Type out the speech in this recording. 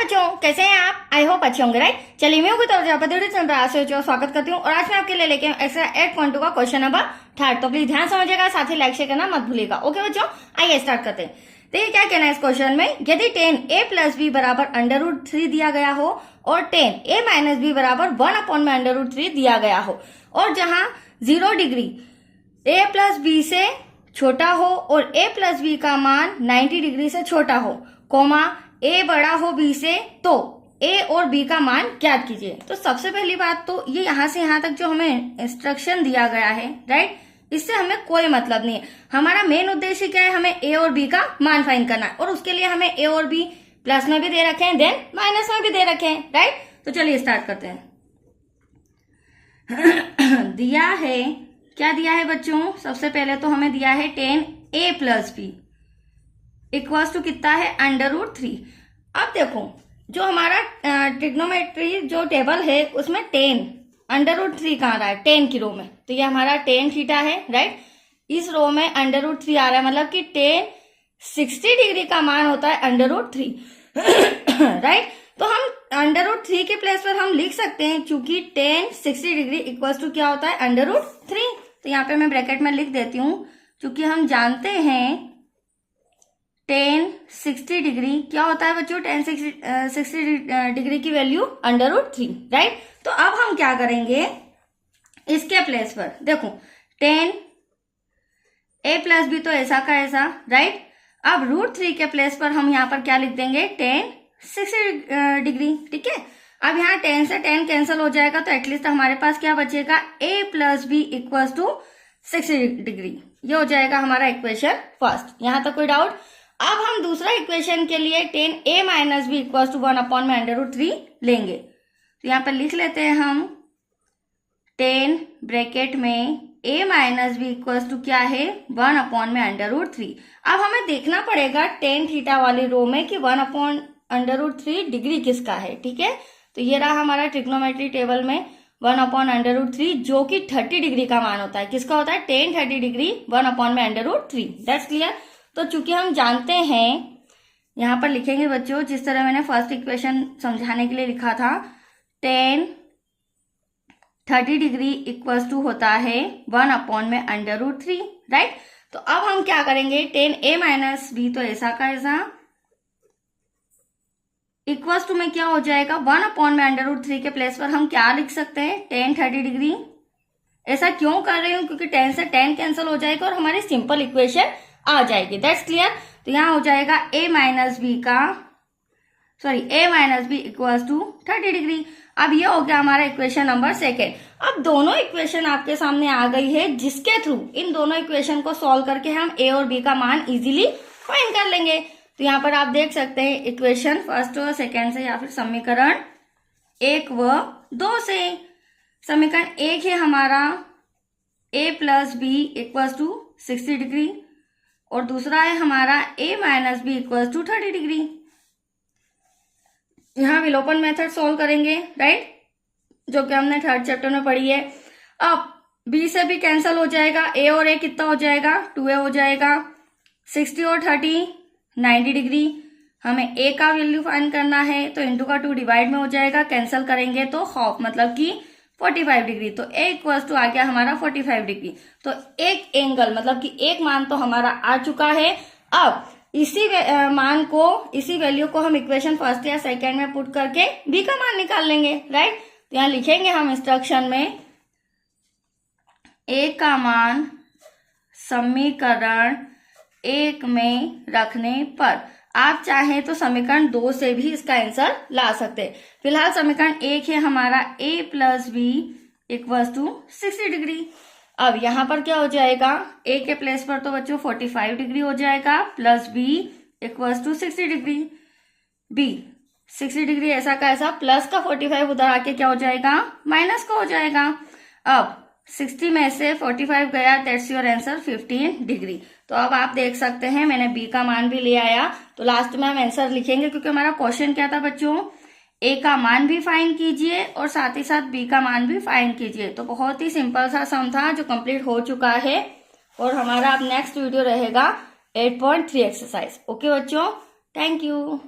बच्चों, कैसे हैं आप? आई होप अच्छे होंगे, राइट। चलिए मैं स्वागत करती हूँ और आज मैं आपके लिए लेके एक्सरसाइज 8.2 का क्वेश्चन नंबर 3। तो प्लीज ध्यान समझिएगा, साथ ही लाइक शेयर करना मत भूलिएगा। ओके बच्चों, आइए स्टार्ट करते हैं। देखिए क्या कहना है इस क्वेश्चन में। यदि tan a प्लस बी बराबर √3 दिया गया हो और tan a माइनस बी बराबर 1/√3 दिया गया हो और जहां 0 डिग्री a प्लस बी से छोटा हो और a प्लस बी का मान 90 डिग्री से छोटा हो, कोमा a बड़ा हो b से, तो a और b का मान ज्ञात कीजिए। तो सबसे पहली बात तो ये यहां से यहां तक जो हमें इंस्ट्रक्शन दिया गया है, राइट, इससे हमें कोई मतलब नहीं है। हमारा मेन उद्देश्य क्या है, हमें a और b का मान फाइंड करना है और उसके लिए हमें a और b प्लस में भी दे रखे हैं, देन माइनस में भी दे रखे हैं, राइट। तो चलिए स्टार्ट करते हैं। दिया है, क्या दिया है बच्चों? सबसे पहले तो हमें दिया है tan a plus B equals to कितना है, √3। अब देखो जो हमारा ट्रिग्नोमेट्री जो टेबल है उसमें tan √3 कहाँ रहा है, tan की रो में, तो ये हमारा tan थीटा है, राइट। इस रो में √3 आ रहा है, मतलब कि tan 60 डिग्री का मान होता है √3, राइट। तो हम √3 के प्लेस पर हम लिख सकते हैं, क्योंकि tan 60 डिग्री इक्वल्स टू क्या होता है, √3। तो यहाँ पे मैं ब्रैकेट में लिख देती हूँ, क्योंकि हम जानते हैं tan 60 डिग्री क्या होता है बच्चों, tan 60 डिग्री की वैल्यू √3, राइट। तो अब हम क्या करेंगे, इसके प्लेस पर देखो tan a प्लस बी तो ऐसा का ऐसा, राइट। अब √3 के प्लेस पर हम यहाँ पर क्या लिख देंगे, tan 60 डिग्री, ठीक है। अब यहाँ tan से tan कैंसिल हो जाएगा, तो एटलीस्ट हमारे पास क्या बचेगा, a plus B equals to 60 degree. ये हो जाएगा हमारा इक्वेशन फर्स्ट। यहाँ तक कोई डाउट? अब हम दूसरा इक्वेशन के लिए tan a minus B equals to 1/√3 लेंगे। तो यहाँ पर लिख लेते हैं हम tan ब्रैकेट में a minus B equals to क्या है, 1/√3। अब हमें देखना पड़ेगा tan थीटा वाली रो में कि 1/√3 डिग्री किसका है, ठीक है। तो ये रहा हमारा ट्रिग्नोमेट्री टेबल में 1/√3, जो कि 30 डिग्री का मान होता है। किसका होता है, tan 30 डिग्री 1/√3। That's clear. तो चूंकि हम जानते हैं, यहाँ पर लिखेंगे बच्चों जिस तरह मैंने फर्स्ट इक्वेशन समझाने के लिए लिखा था, tan 30 डिग्री इक्वल्स टू होता है 1/√3, राइट। तो अब हम क्या करेंगे, tan a माइनस बी तो ऐसा का ऐसा इक्वल्स टू में क्या हो जाएगा, 1/√3 के प्लेस पर हम क्या लिख सकते हैं, tan 30 डिग्री। ऐसा क्यों कर रही हूँ, क्योंकि tan से tan कैंसिल हो जाएगा और हमारी सिंपल इक्वेशन आ जाएगी। That's clear. तो यहाँ हो जाएगा a minus B equals to 30 degree. अब ये हो गया हमारा इक्वेशन नंबर सेकेंड। अब दोनों इक्वेशन आपके सामने आ गई है, जिसके थ्रू इन दोनों इक्वेशन को सॉल्व करके हम a और b का मान इजीली फाइंड कर लेंगे। तो यहाँ पर आप देख सकते हैं इक्वेशन फर्स्ट और सेकेंड से, या फिर समीकरण 1 व 2 से। समीकरण 1 है हमारा a plus B equals to 60 degree और दूसरा है हमारा a minus B equals to 30 degree. यहाँ विलोपन मेथड सॉल्व करेंगे, राइट, जो कि हमने थर्ड चैप्टर में पढ़ी है। अब b से भी कैंसिल हो जाएगा, a और a कितना हो जाएगा, 2a हो जाएगा। 60 और 30 90 डिग्री। हमें a का वैल्यू फाइंड करना है, तो इंटू का 2 डिवाइड में हो जाएगा, कैंसिल करेंगे तो हाफ, मतलब कि 45 डिग्री। तो a इक्वल्स टू आ गया हमारा 45 डिग्री। तो एक एंगल, मतलब कि एक मान तो हमारा आ चुका है। अब इसी मान को, इसी वैल्यू को हम इक्वेशन फर्स्ट या सेकेंड में पुट करके b का मान निकाल लेंगे, राइट। तो यहाँ लिखेंगे हम इंस्ट्रक्शन में a का मान समीकरण 1 में रखने पर। आप चाहें तो समीकरण 2 से भी इसका आंसर ला सकते हैं। फिलहाल समीकरण 1 है हमारा a plus B equals to 60 degree. अब यहाँ पर क्या हो जाएगा, a के प्लेस पर तो बच्चों 45 डिग्री हो जाएगा, plus b equals to 60 degree. b 60 degree ऐसा का ऐसा, प्लस का 45 उधर आके क्या हो जाएगा, माइनस का हो जाएगा। अब 60 में से 45 गया, दैट्स योर आंसर 15 डिग्री। तो अब आप देख सकते हैं मैंने b का मान भी ले आया। तो लास्ट में हम आंसर लिखेंगे, क्योंकि हमारा क्वेश्चन क्या था बच्चों, a का मान भी फाइंड कीजिए और साथ ही साथ b का मान भी फाइंड कीजिए। तो बहुत ही सिंपल सा सम था जो कंप्लीट हो चुका है और हमारा अब नेक्स्ट वीडियो रहेगा 8.3 एक्सरसाइज। ओके बच्चों, थैंक यू।